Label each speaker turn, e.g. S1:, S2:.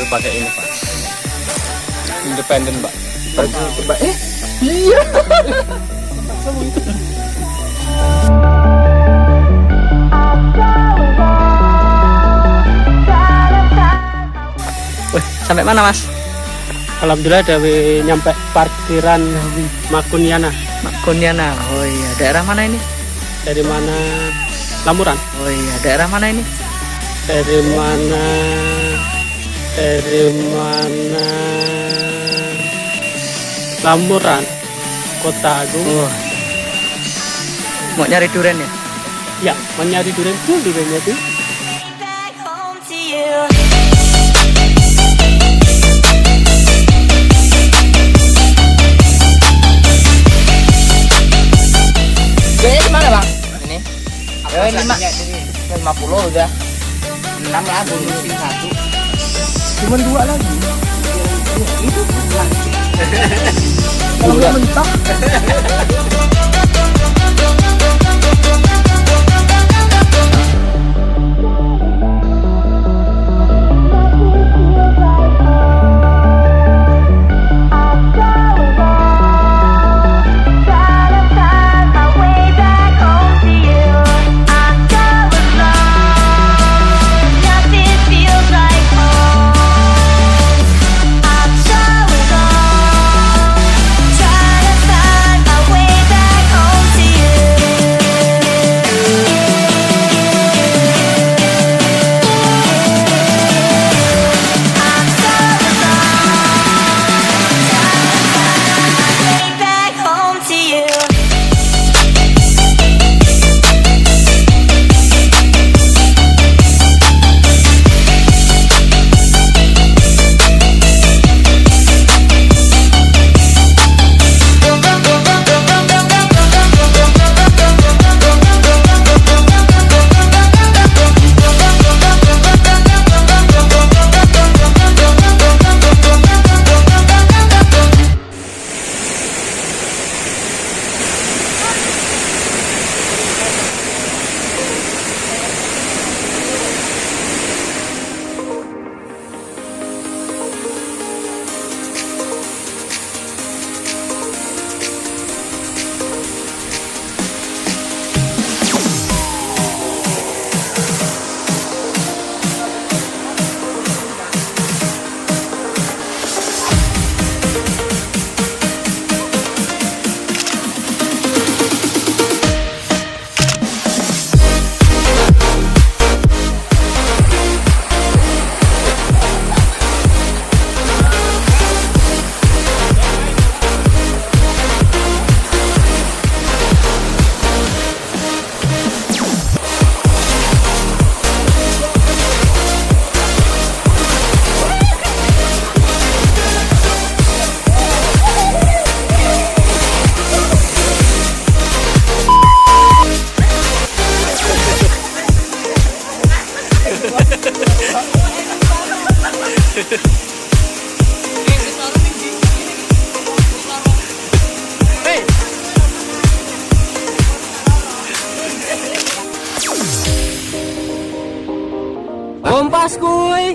S1: pakai ini Pak. Independen Pak.
S2: Coba iya.
S3: Wih, sampai mana Mas?
S4: Alhamdulillah dari nyampe parkiran MAK KUNYANA.
S3: MAK KUNYANA. Oh iya, daerah mana ini?
S4: Dari mana? Lamuran.
S3: Oh iya, daerah mana ini?
S4: Dari mana? Lamuran, Kota Agung.
S3: Oh. Mau nyari durian ya?
S4: Ya, mau nyari durian tuh, duriannya tuh.
S3: Duriannya di mana Bang? Ini? Apa ini 50 udah. 6 lah, bonusin 1.
S2: Cuman 2 lagi. Itu kalau udah mentah.
S3: KOMPASKUY.